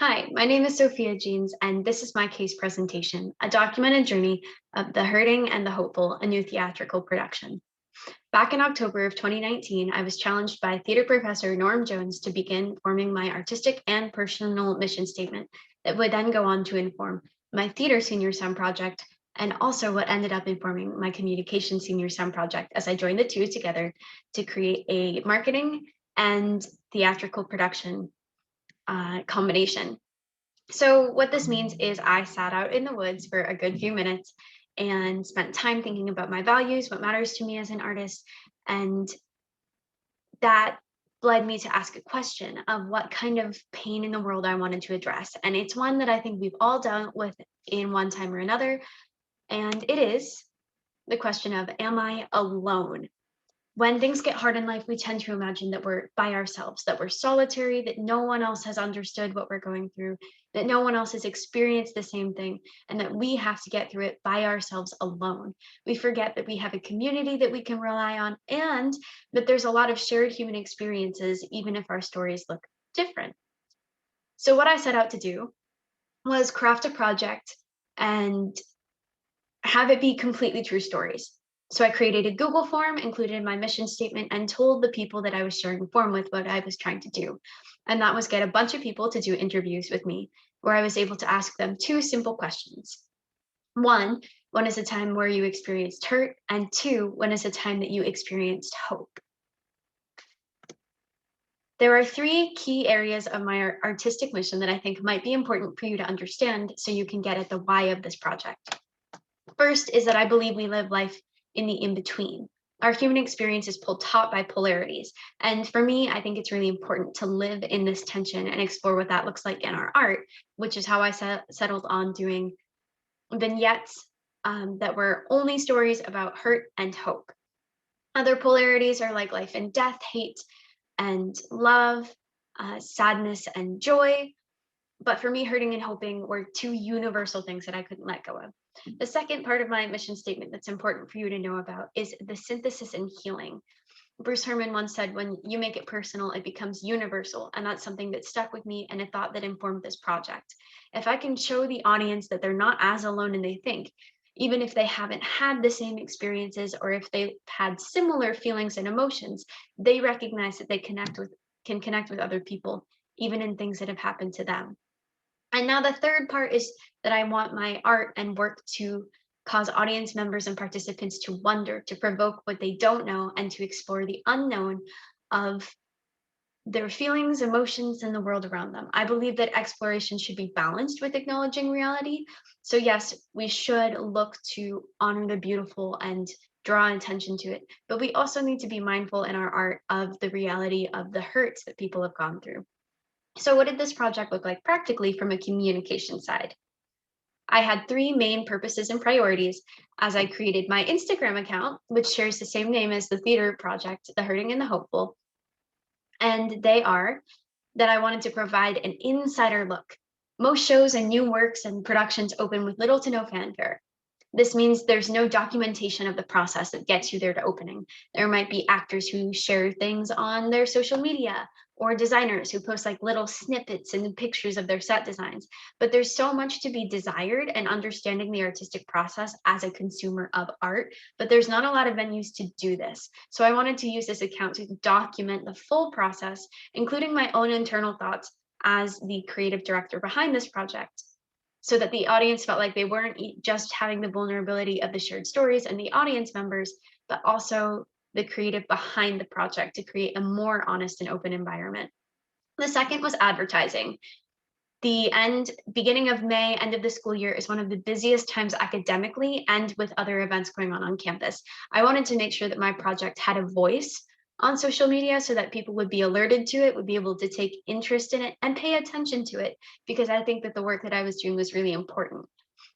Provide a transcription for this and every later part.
Hi, my name is Sophia Jeans, and this is my case presentation, a documented journey of The Hurting and the Hopeful, a new theatrical production. Back in October of 2019, I was challenged by theater professor Norm Jones to begin forming my artistic and personal mission statement that would then go on to inform my theater senior sound project and also what ended up informing my communication senior sound project as I joined the two together to create a marketing and theatrical production combination. So, what this means is I sat out in the woods for a good few minutes and spent time thinking about my values, what matters to me as an artist. And that led me to ask a question of what kind of pain in the world I wanted to address. And it's one that I think we've all dealt with in one time or another. And it is the question of, am I alone? When things get hard in life, we tend to imagine that we're by ourselves, that we're solitary, that no one else has understood what we're going through, that no one else has experienced the same thing, and that we have to get through it by ourselves alone. We forget that we have a community that we can rely on and that there's a lot of shared human experiences, even if our stories look different. So, what I set out to do was craft a project and have it be completely true stories. So I created a Google form, included my mission statement, and told the people that I was sharing the form with what I was trying to do. And that was get a bunch of people to do interviews with me, where I was able to ask them two simple questions. One, when is a time where you experienced hurt? And two, when is a time that you experienced hope? There are three key areas of my artistic mission that I think might be important for you to understand so you can get at the why of this project. First is that I believe we live life in the in between. Our human experience is pulled taut by polarities. And for me, I think it's really important to live in this tension and explore what that looks like in our art, which is how I settled on doing vignettes that were only stories about hurt and hope. Other polarities are like life and death, hate and love, sadness and joy. But for me, hurting and hoping were two universal things that I couldn't let go of. The second part of my mission statement that's important for you to know about is the synthesis and healing. Bruce Herman once said, when you make it personal, it becomes universal. And that's something that stuck with me and a thought that informed this project. If I can show the audience that they're not as alone as they think, even if they haven't had the same experiences or if they've had similar feelings and emotions, they recognize that they can connect with other people, even in things that have happened to them. And now the third part is that I want my art and work to cause audience members and participants to wonder, to provoke what they don't know, and to explore the unknown of their feelings, emotions, and the world around them. I believe that exploration should be balanced with acknowledging reality. So, yes, we should look to honor the beautiful and draw attention to it, but we also need to be mindful in our art of the reality of the hurts that people have gone through. So, what did this project look like practically from a communication side? I had three main purposes and priorities as I created my Instagram account, which shares the same name as the theater project, The Hurting and the Hopeful. And they are that I wanted to provide an insider look. Most shows and new works and productions open with little to no fanfare. This means there's no documentation of the process that gets you there to opening. There might be actors who share things on their social media or designers who post like little snippets and pictures of their set designs. But there's so much to be desired and understanding the artistic process as a consumer of art, but there's not a lot of venues to do this. So I wanted to use this account to document the full process, including my own internal thoughts as the creative director behind this project, so that the audience felt like they weren't just having the vulnerability of the shared stories and the audience members, but also the creative behind the project to create a more honest and open environment. The second was advertising. Beginning of May, end of the school year is one of the busiest times academically and with other events going on campus. I wanted to make sure that my project had a voice on social media so that people would be alerted to it, would be able to take interest in it and pay attention to it, because I think that the work that I was doing was really important.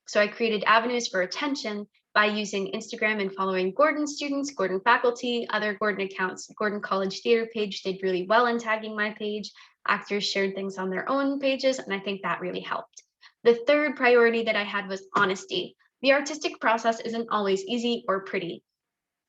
So I created avenues for attention by using Instagram and following Gordon students, Gordon faculty, other Gordon accounts. Gordon College Theater page did really well in tagging my page. Actors shared things on their own pages, and I think that really helped. The third priority that I had was honesty. The artistic process isn't always easy or pretty.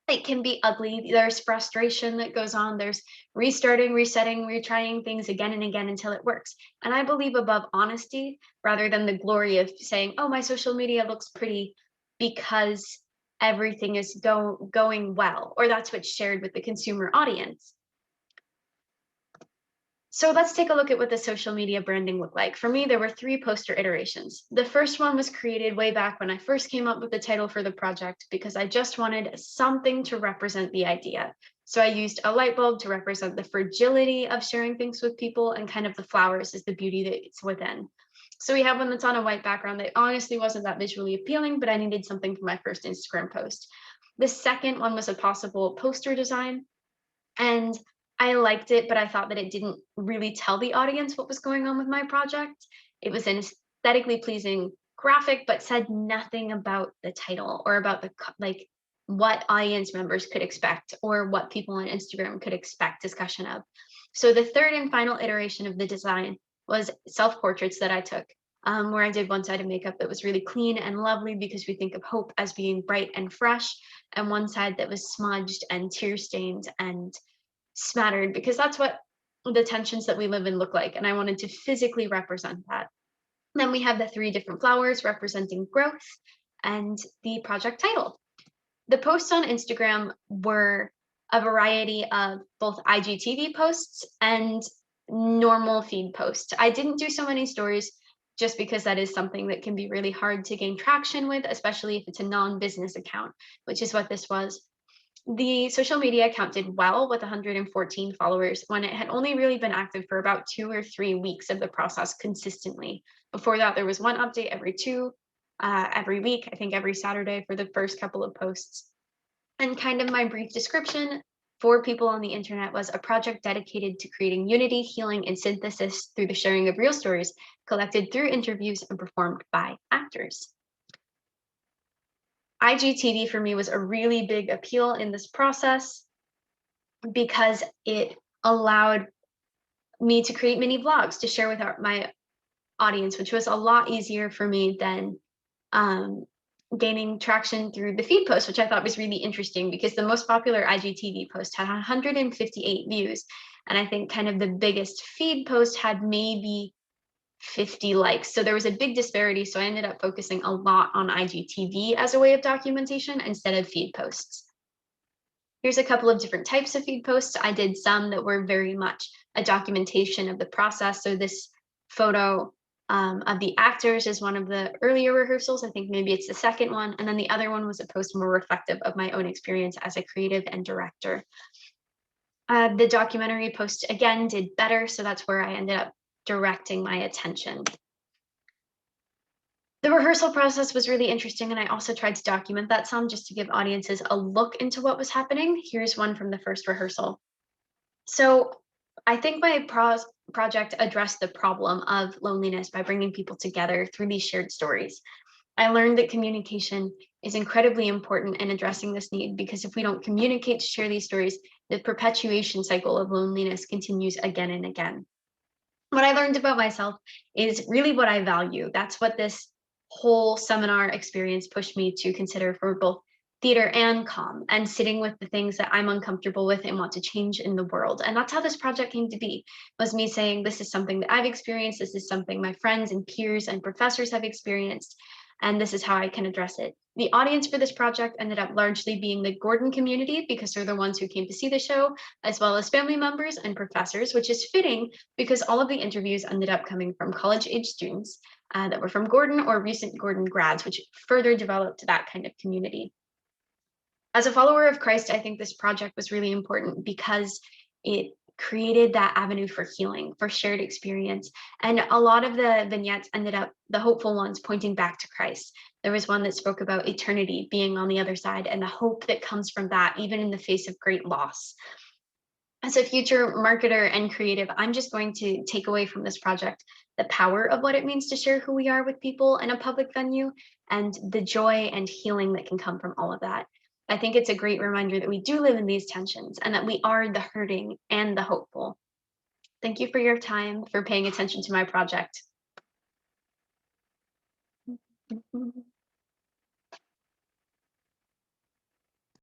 It can be ugly. There's frustration that goes on. There's restarting, resetting, retrying things again and again until it works. And I believe above honesty, rather than the glory of saying, "Oh, my social media looks pretty because everything is going well," or that's what's shared with the consumer audience. So let's take a look at what the social media branding looked like. For me, there were 3 poster iterations. The first one was created way back when I first came up with the title for the project because I just wanted something to represent the idea. So I used a light bulb to represent the fragility of sharing things with people, and kind of the flowers is the beauty that's within. So we have one that's on a white background that honestly wasn't that visually appealing, but I needed something for my first Instagram post. The second one was a possible poster design, and I liked it, but I thought that it didn't really tell the audience what was going on with my project. It was an aesthetically pleasing graphic, but said nothing about the title or about like what audience members could expect or what people on Instagram could expect discussion of. So the third and final iteration of the design was self-portraits that I took, where I did one side of makeup that was really clean and lovely because we think of hope as being bright and fresh, and one side that was smudged and tear stained and smattered, because that's what the tensions that we live in look like. And I wanted to physically represent that. Then we have the 3 different flowers representing growth and the project title. The posts on Instagram were a variety of both IGTV posts and normal feed posts. I didn't do so many stories just because that is something that can be really hard to gain traction with, especially if it's a non-business account, which is what this was. The social media account did well with 114 followers when it had only really been active for about 2 or 3 weeks of the process consistently. Before that, there was one update every week, I think every Saturday for the first couple of posts. And kind of my brief description for people on the internet was a project dedicated to creating unity, healing, and synthesis through the sharing of real stories collected through interviews and performed by actors. IGTV for me was a really big appeal in this process because it allowed me to create mini vlogs to share with my audience, which was a lot easier for me than gaining traction through the feed post, which I thought was really interesting because the most popular IGTV post had 158 views. And I think kind of the biggest feed post had maybe 50 likes. So there was a big disparity. So I ended up focusing a lot on IGTV as a way of documentation instead of feed posts. Here's a couple of different types of feed posts. I did some that were very much a documentation of the process. So this photo of the actors is one of the earlier rehearsals. I think maybe it's the second one. And then the other one was a post more reflective of my own experience as a creative and director. The documentary post again did better. So that's where I ended up directing my attention. The rehearsal process was really interesting, and I also tried to document that some just to give audiences a look into what was happening. Here's one from the first rehearsal. So I think my project addressed the problem of loneliness by bringing people together through these shared stories. I learned that communication is incredibly important in addressing this need, because if we don't communicate to share these stories, the perpetuation cycle of loneliness continues again and again. What I learned about myself is really what I value. That's what this whole seminar experience pushed me to consider for both theater and comm, and sitting with the things that I'm uncomfortable with and want to change in the world. And that's how this project came to be, was me saying, this is something that I've experienced, this is something my friends and peers and professors have experienced, and this is how I can address it. The audience for this project ended up largely being the Gordon community, because they're the ones who came to see the show, as well as family members and professors, which is fitting because all of the interviews ended up coming from college-age students that were from Gordon or recent Gordon grads, which further developed that kind of community. As a follower of Christ, I think this project was really important because it created that avenue for healing, for shared experience. And a lot of the vignettes ended up, the hopeful ones, pointing back to Christ. There was one that spoke about eternity being on the other side and the hope that comes from that, even in the face of great loss. As a future marketer and creative, I'm just going to take away from this project the power of what it means to share who we are with people in a public venue, and the joy and healing that can come from all of that. I think it's a great reminder that we do live in these tensions and that we are the hurting and the hopeful. Thank you for your time, for paying attention to my project.